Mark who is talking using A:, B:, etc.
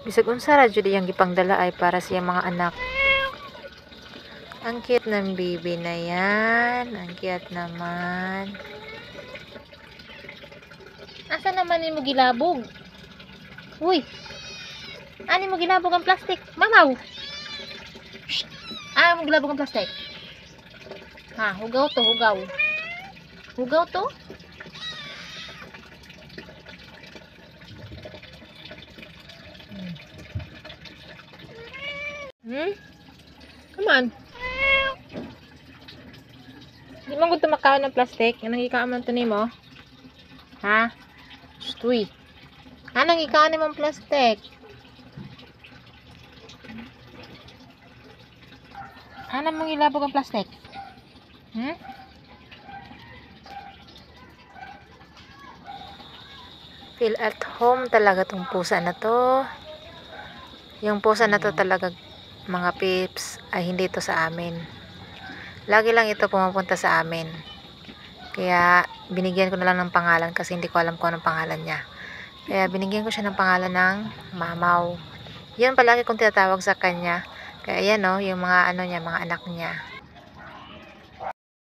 A: Bisag unsa ra jud iyang gipangdala ay para sa iyang mga anak. Ang cute ng baby na yan. Ang cute naman.
B: Asa naman mo gilabog? Uy. Ani mo gilabog ang plastic? Mamaw. Shh. Mo gilabog ang plastic. Ha, hugaw to, hugaw. Hugaw to? Come on. Di mo gud makaon ng plastic. Anong ikaon man to nimo? Ha? Uy. Anong ikaon nimo ang plastic? Ano mong ilabog ang plastic?
A: Feel at home talaga tong pusa na to. Yung pusa na to talaga, mga pips, ay hindi to sa amin. Lagi lang ito pumupunta sa amin. Kaya binigyan ko na lang ng pangalan kasi hindi ko alam kung anong pangalan niya. Kaya binigyan ko siya ng pangalan ng Mamaw. Yan palagi kong tinatawag sa kanya. Kaya yan yung mga ano niya, mga anak niya.